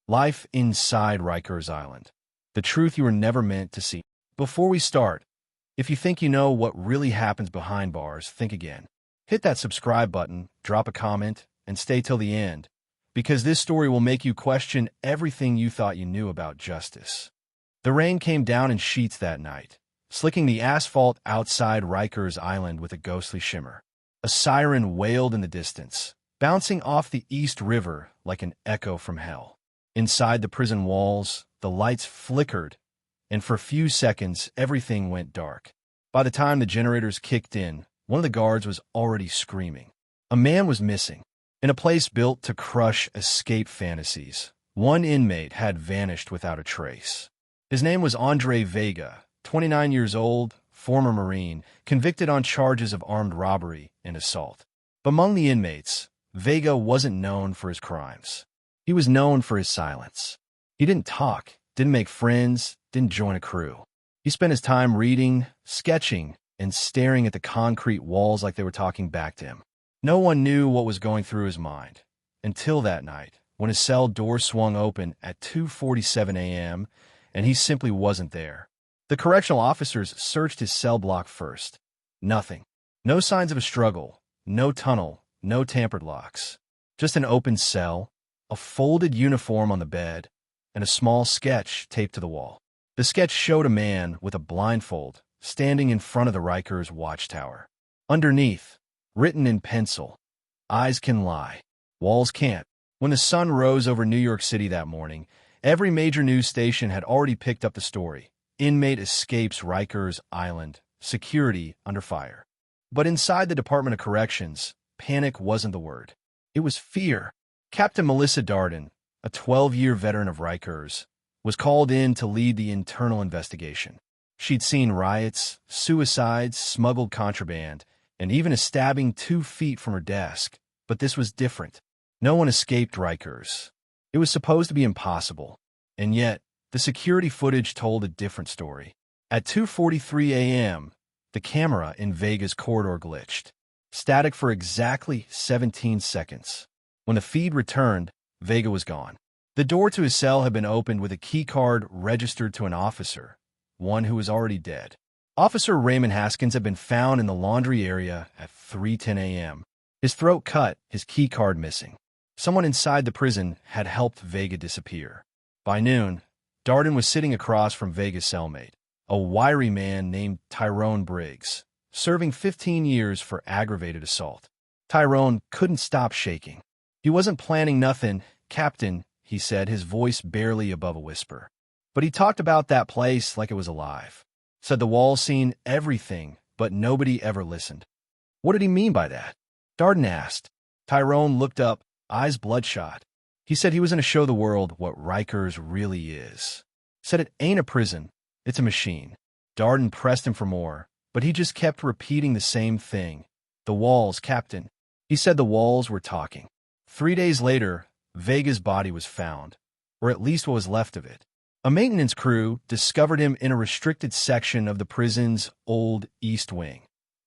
Life inside Rikers Island. The truth you were never meant to see. Before we start, if you think you know what really happens behind bars, think again. Hit that subscribe button, drop a comment, and stay till the end, because this story will make you question everything you thought you knew about justice. The rain came down in sheets that night, slicking the asphalt outside Rikers Island with a ghostly shimmer. A siren wailed in the distance, bouncing off the East River like an echo from hell. Inside the prison walls, the lights flickered, and for a few seconds, everything went dark. By the time the generators kicked in, one of the guards was already screaming. A man was missing. In a place built to crush escape fantasies, one inmate had vanished without a trace. His name was Andre Vega, 29 years old, former Marine, convicted on charges of armed robbery and assault. But among the inmates, Vega wasn't known for his crimes. He was known for his silence. He didn't talk, didn't make friends, didn't join a crew. He spent his time reading, sketching, and staring at the concrete walls like they were talking back to him. No one knew what was going through his mind, until that night, when his cell door swung open at 2:47 a.m., and he simply wasn't there. The correctional officers searched his cell block first. Nothing. No signs of a struggle, no tunnel, no tampered locks. Just an open cell, a folded uniform on the bed, and a small sketch taped to the wall. The sketch showed a man with a blindfold standing in front of the Rikers watchtower. Underneath, written in pencil, "Eyes can lie, walls can't." When the sun rose over New York City that morning, every major news station had already picked up the story. Inmate escapes Rikers Island, security under fire. But inside the Department of Corrections, panic wasn't the word. It was fear. Captain Melissa Darden, a 12-year veteran of Rikers, was called in to lead the internal investigation. She'd seen riots, suicides, smuggled contraband, and even a stabbing 2 feet from her desk. But this was different. No one escaped Rikers. It was supposed to be impossible. And yet, the security footage told a different story. At 2:43 a.m., the camera in Vega's corridor glitched. Static for exactly 17 seconds. When the feed returned, Vega was gone. The door to his cell had been opened with a key card registered to an officer, one who was already dead. Officer Raymond Haskins had been found in the laundry area at 3:10 a.m. His throat cut, his key card missing. Someone inside the prison had helped Vega disappear. By noon, Darden was sitting across from Vega's cellmate, a wiry man named Tyrone Briggs, serving 15 years for aggravated assault. Tyrone couldn't stop shaking. He wasn't planning nothing, Captain, he said, his voice barely above a whisper. But he talked about that place like it was alive. Said the walls seen everything, but nobody ever listened. What did he mean by that? Darden asked. Tyrone looked up, eyes bloodshot. He said he was going to show the world what Rikers really is. Said it ain't a prison, it's a machine. Darden pressed him for more, but he just kept repeating the same thing. The walls, Captain. He said the walls were talking. 3 days later, Vega's body was found, or at least what was left of it. A maintenance crew discovered him in a restricted section of the prison's old East Wing,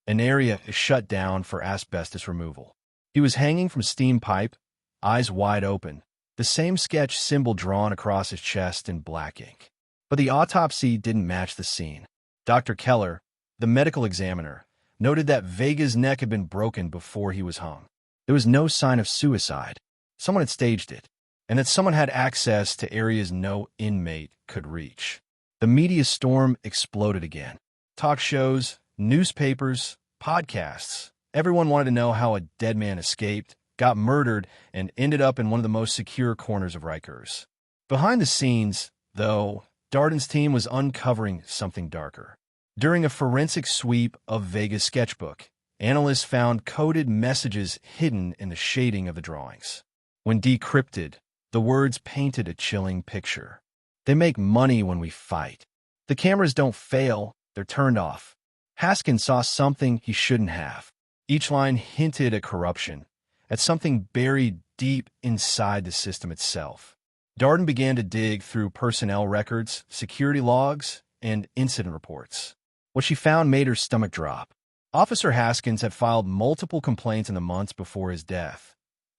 an area shut down for asbestos removal. He was hanging from a steam pipe, eyes wide open, the same sketch symbol drawn across his chest in black ink. But the autopsy didn't match the scene. Dr. Keller, the medical examiner, noted that Vega's neck had been broken before he was hung. There was no sign of suicide. Someone had staged it, and that someone had access to areas no inmate could reach. The media storm exploded again. Talk shows, newspapers, podcasts. Everyone wanted to know how a dead man escaped, got murdered, and ended up in one of the most secure corners of Rikers. Behind the scenes, though, Darden's team was uncovering something darker. During a forensic sweep of Vega's sketchbook, analysts found coded messages hidden in the shading of the drawings. When decrypted, the words painted a chilling picture. They make money when we fight. The cameras don't fail, they're turned off. Haskins saw something he shouldn't have. Each line hinted at corruption, at something buried deep inside the system itself. Darden began to dig through personnel records, security logs, and incident reports. What she found made her stomach drop. Officer Haskins had filed multiple complaints in the months before his death,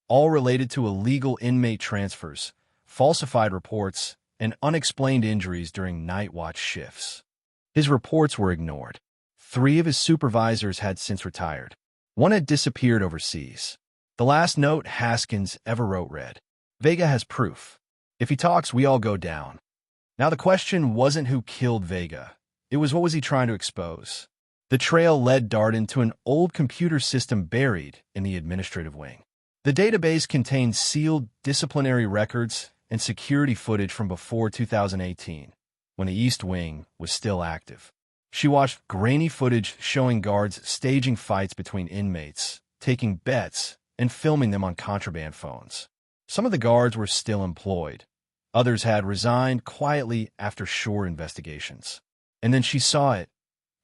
all related to illegal inmate transfers, falsified reports, and unexplained injuries during night watch shifts. His reports were ignored. 3 of his supervisors had since retired. 1 had disappeared overseas. The last note Haskins ever wrote read, "Vega has proof. If he talks, we all go down." Now the question wasn't who killed Vega. It was what was he trying to expose. The trail led Darden to an old computer system buried in the administrative wing. The database contained sealed disciplinary records and security footage from before 2018, when the East Wing was still active. She watched grainy footage showing guards staging fights between inmates, taking bets, and filming them on contraband phones. Some of the guards were still employed. Others had resigned quietly after short investigations. And then she saw it,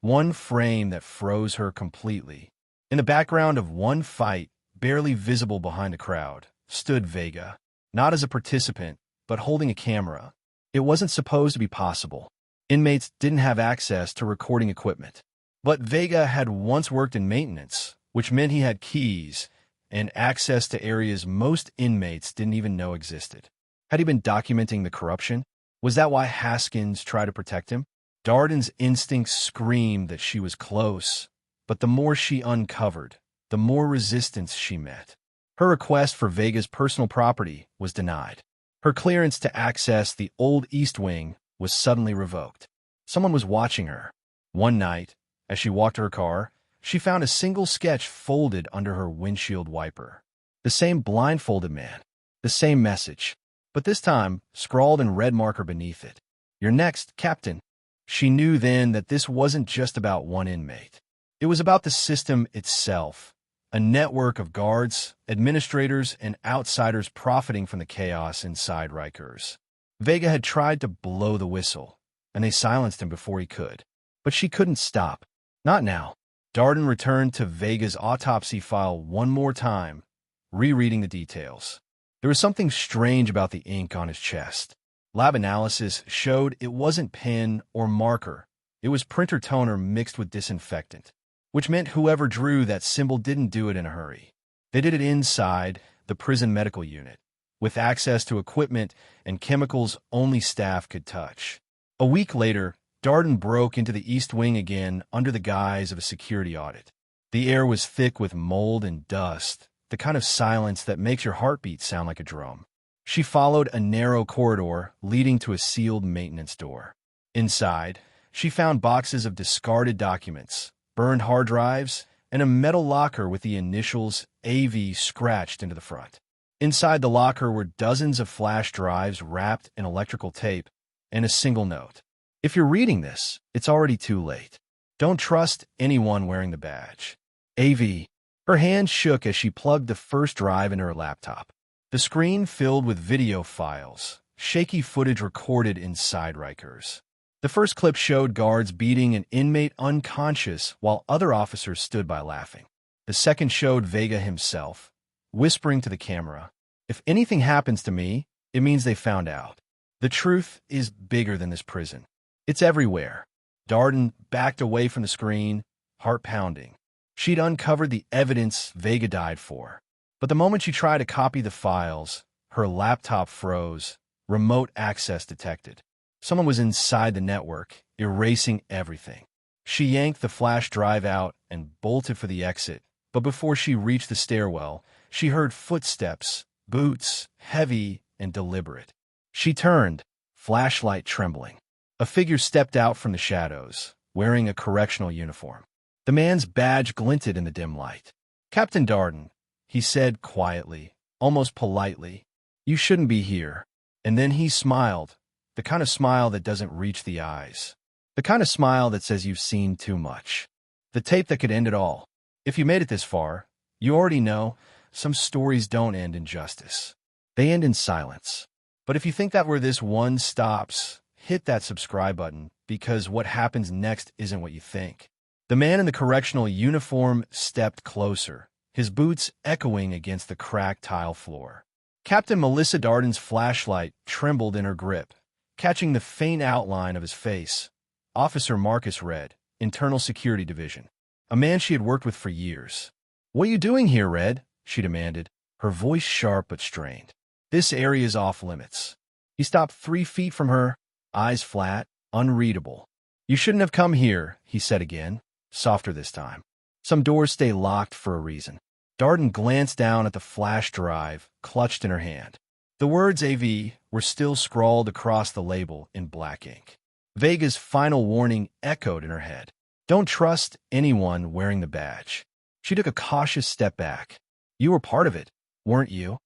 one frame that froze her completely. In the background of one fight, barely visible behind the crowd, stood Vega, not as a participant, but holding a camera. It wasn't supposed to be possible. Inmates didn't have access to recording equipment. But Vega had once worked in maintenance, which meant he had keys and access to areas most inmates didn't even know existed. Had he been documenting the corruption? Was that why Haskins tried to protect him? Darden's instincts screamed that she was close, but the more she uncovered, the more resistance she met. Her request for Vega's personal property was denied. Her clearance to access the old East Wing was suddenly revoked. Someone was watching her. One night, as she walked to her car, she found a single sketch folded under her windshield wiper. The same blindfolded man, the same message, but this time scrawled in red marker beneath it. "You're next, Captain." She knew then that this wasn't just about one inmate. It was about the system itself, a network of guards, administrators, and outsiders profiting from the chaos inside Rikers. Vega had tried to blow the whistle, and they silenced him before he could. But she couldn't stop. Not now. Darden returned to Vega's autopsy file one more time, rereading the details. There was something strange about the ink on his chest. Lab analysis showed it wasn't pen or marker. It was printer toner mixed with disinfectant, which meant whoever drew that symbol didn't do it in a hurry. They did it inside the prison medical unit, with access to equipment and chemicals only staff could touch. A week later, Darden broke into the East Wing again under the guise of a security audit. The air was thick with mold and dust, the kind of silence that makes your heartbeat sound like a drum. She followed a narrow corridor leading to a sealed maintenance door. Inside, she found boxes of discarded documents, burned hard drives, and a metal locker with the initials AV scratched into the front. Inside the locker were dozens of flash drives wrapped in electrical tape and a single note. "If you're reading this, it's already too late. Don't trust anyone wearing the badge. AV." Her hand shook as she plugged the first drive into her laptop. The screen filled with video files, shaky footage recorded inside Rikers. The first clip showed guards beating an inmate unconscious while other officers stood by laughing. The second showed Vega himself, whispering to the camera, "If anything happens to me, it means they found out." The truth is bigger than this prison. It's everywhere. Darden backed away from the screen, heart pounding. She'd uncovered the evidence Vega died for. But the moment she tried to copy the files, her laptop froze, remote access detected. Someone was inside the network, erasing everything. She yanked the flash drive out and bolted for the exit, but before she reached the stairwell, she heard footsteps, boots, heavy and deliberate. She turned, flashlight trembling. A figure stepped out from the shadows, wearing a correctional uniform. The man's badge glinted in the dim light. "Captain Darden," he said quietly, almost politely, "you shouldn't be here." And then he smiled, the kind of smile that doesn't reach the eyes. The kind of smile that says you've seen too much. The tape that could end it all. If you made it this far, you already know some stories don't end in justice. They end in silence. But if you think that where this one stops, hit that subscribe button, because what happens next isn't what you think. The man in the correctional uniform stepped closer, his boots echoing against the cracked tile floor. Captain Melissa Darden's flashlight trembled in her grip, catching the faint outline of his face. Officer Marcus Red, Internal Security Division, a man she had worked with for years. "What are you doing here, Red?" she demanded, her voice sharp but strained. This area is off limits. He stopped 3 feet from her, eyes flat, unreadable. You shouldn't have come here, he said again, softer this time. Some doors stay locked for a reason. Darden glanced down at the flash drive, clutched in her hand. The words AV were still scrawled across the label in black ink. Vega's final warning echoed in her head. Don't trust anyone wearing the badge. She took a cautious step back. You were part of it, weren't you?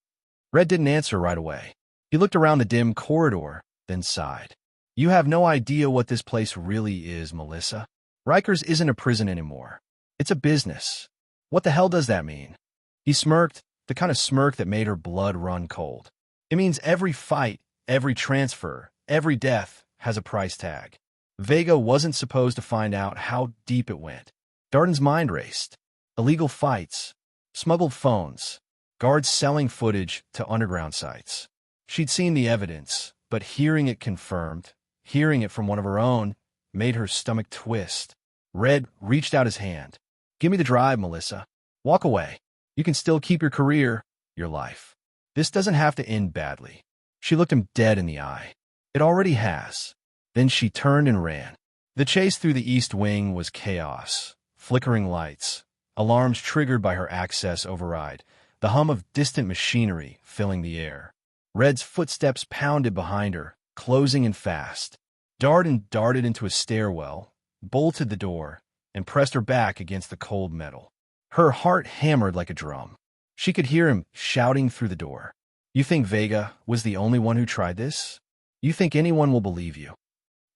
Red didn't answer right away. He looked around the dim corridor, then sighed. You have no idea what this place really is, Melissa. Rikers isn't a prison anymore. It's a business. What the hell does that mean? He smirked, the kind of smirk that made her blood run cold. It means every fight, every transfer, every death has a price tag. Vega wasn't supposed to find out how deep it went. Darden's mind raced. Illegal fights, smuggled phones, guards selling footage to underground sites. She'd seen the evidence, but hearing it confirmed, hearing it from one of her own, made her stomach twist. Red reached out his hand. Give me the drive, Melissa. Walk away. You can still keep your career, your life. This doesn't have to end badly. She looked him dead in the eye. It already has. Then she turned and ran. The chase through the East Wing was chaos. Flickering lights, alarms triggered by her access override, the hum of distant machinery filling the air. Red's footsteps pounded behind her, closing in fast. Darden darted into a stairwell, bolted the door, and pressed her back against the cold metal. Her heart hammered like a drum. She could hear him shouting through the door. You think Vega was the only one who tried this? You think anyone will believe you?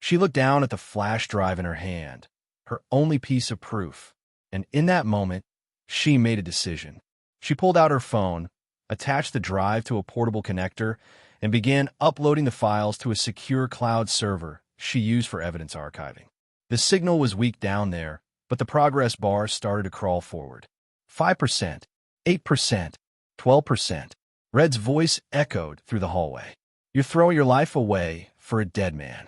She looked down at the flash drive in her hand, her only piece of proof, and in that moment, she made a decision. She pulled out her phone, attached the drive to a portable connector, and began uploading the files to a secure cloud server she used for evidence archiving. The signal was weak down there, but the progress bar started to crawl forward. 5%, 8%, 12%. Red's voice echoed through the hallway. You're throwing your life away for a dead man.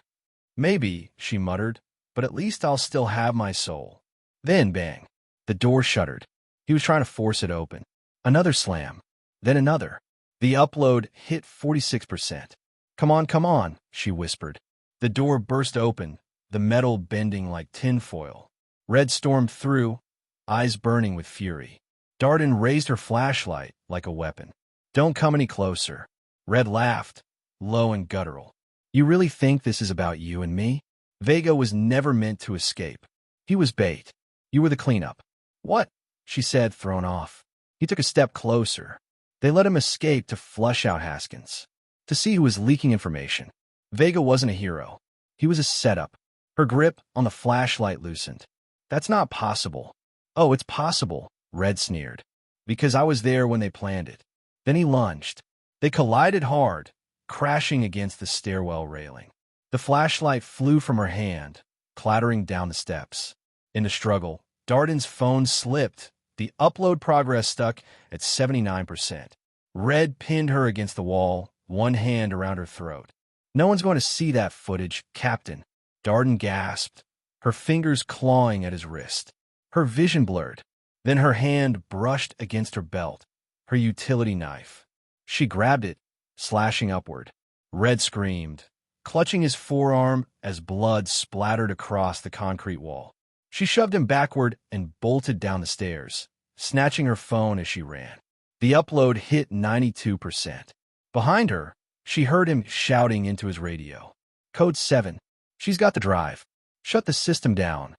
Maybe, she muttered, but at least I'll still have my soul. Then, bang. The door shuttered. He was trying to force it open. Another slam. Then another. The upload hit 46%. Come on, she whispered. The door burst open, the metal bending like tinfoil. Red stormed through, eyes burning with fury. Darden raised her flashlight like a weapon. Don't come any closer. Red laughed, low and guttural. You really think this is about you and me? Vega was never meant to escape. He was bait. You were the cleanup. What? She said, thrown off. He took a step closer. They let him escape to flush out Haskins, to see who was leaking information. Vega wasn't a hero. He was a setup. Her grip on the flashlight loosened. That's not possible. Oh, it's possible, Red sneered. Because I was there when they planned it. Then he lunged. They collided hard, crashing against the stairwell railing. The flashlight flew from her hand, clattering down the steps. In the struggle, Darden's phone slipped. The upload progress stuck at 79%. Red pinned her against the wall, one hand around her throat. No one's going to see that footage, Captain. Darden gasped, her fingers clawing at his wrist. Her vision blurred. Then her hand brushed against her belt, her utility knife. She grabbed it, slashing upward. Red screamed, clutching his forearm as blood splattered across the concrete wall. She shoved him backward and bolted down the stairs, snatching her phone as she ran. The upload hit 92%. Behind her, she heard him shouting into his radio. Code 7. She's got the drive. Shut the system down.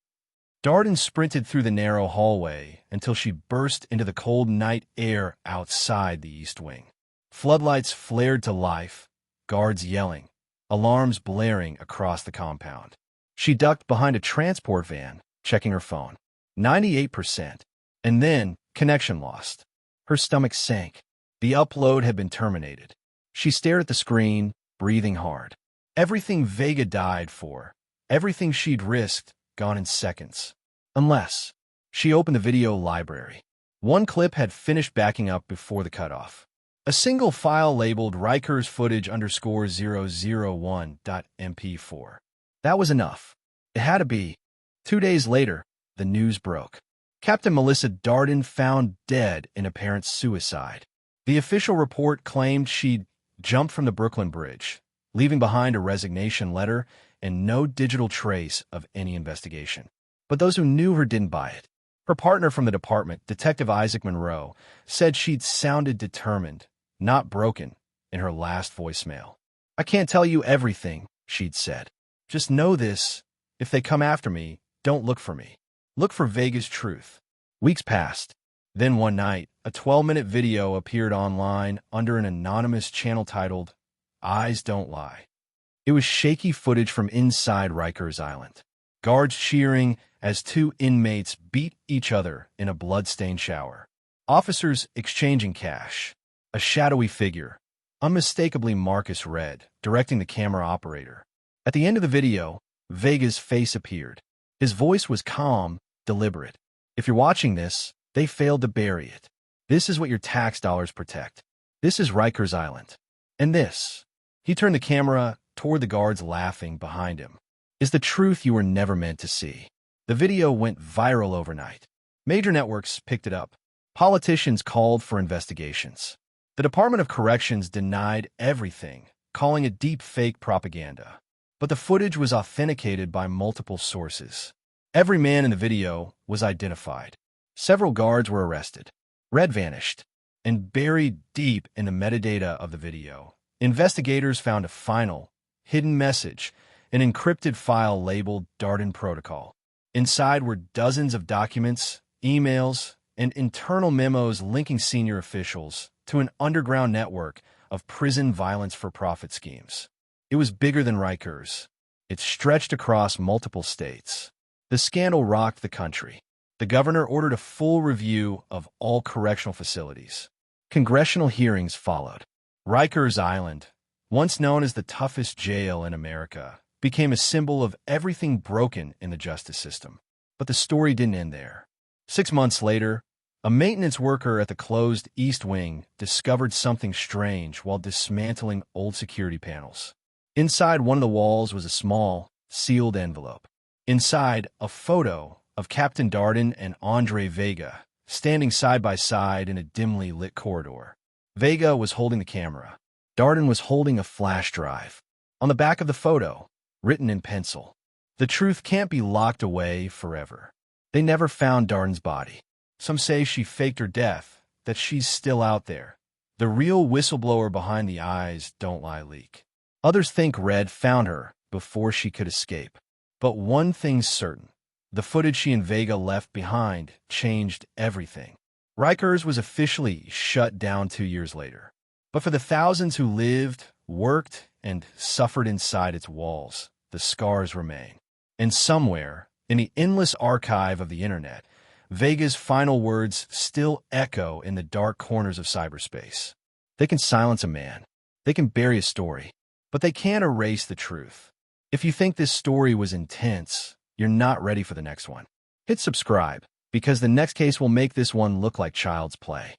Darden sprinted through the narrow hallway until she burst into the cold night air outside the East Wing. Floodlights flared to life, guards yelling, alarms blaring across the compound. She ducked behind a transport van, checking her phone. 98%. And then, connection lost. Her stomach sank. The upload had been terminated. She stared at the screen, breathing hard. Everything Vega died for, everything she'd risked, gone in seconds. Unless, she opened the video library. One clip had finished backing up before the cutoff. A single file labeled Rikers footage _001.mp4. That was enough. It had to be. 2 days later, the news broke. Captain Melissa Darden found dead in apparent suicide. The official report claimed she'd jumped from the Brooklyn Bridge, leaving behind a resignation letter and no digital trace of any investigation. But those who knew her didn't buy it. Her partner from the department, Detective Isaac Monroe, said she'd sounded determined, not broken, in her last voicemail. "I can't tell you everything," she'd said. "Just know this. If they come after me, don't look for me. Look for Vega's truth." Weeks passed. Then one night, a 12-minute video appeared online under an anonymous channel titled, "Eyes Don't Lie." It was shaky footage from inside Rikers Island. Guards cheering as two inmates beat each other in a blood-stained shower. Officers exchanging cash. A shadowy figure, unmistakably Marcus Red, directing the camera operator. At the end of the video, Vega's face appeared. His voice was calm, deliberate. "If you're watching this, they failed to bury it. This is what your tax dollars protect. This is Rikers Island. And this," he turned the camera toward the guards laughing behind him, "is the truth you were never meant to see." The video went viral overnight. Major networks picked it up. Politicians called for investigations. The Department of Corrections denied everything, calling it deep fake propaganda. But the footage was authenticated by multiple sources. Every man in the video was identified. Several guards were arrested. Red vanished. And buried deep in the metadata of the video, investigators found a final, hidden message, an encrypted file labeled Darden Protocol. Inside were dozens of documents, emails, and internal memos linking senior officials to an underground network of prison violence-for-profit schemes. It was bigger than Rikers. It stretched across multiple states. The scandal rocked the country. The governor ordered a full review of all correctional facilities. Congressional hearings followed. Rikers Island, once known as the toughest jail in America, became a symbol of everything broken in the justice system. But the story didn't end there. 6 months later, a maintenance worker at the closed East Wing discovered something strange while dismantling old security panels. Inside one of the walls was a small, sealed envelope. Inside, a photo of Captain Darden and Andre Vega standing side by side in a dimly lit corridor. Vega was holding the camera. Darden was holding a flash drive. On the back of the photo, written in pencil, "The truth can't be locked away forever." They never found Darden's body. Some say she faked her death, that she's still out there. The real whistleblower behind the Eyes Don't Lie leak. Others think Red found her before she could escape. But one thing's certain. The footage she and Vega left behind changed everything. Rikers was officially shut down 2 years later. But for the thousands who lived, worked, and suffered inside its walls, the scars remain. And somewhere, in the endless archive of the internet, Vega's final words still echo in the dark corners of cyberspace. They can silence a man. They can bury a story. But they can't erase the truth. If you think this story was intense, you're not ready for the next one. Hit subscribe, because the next case will make this one look like child's play.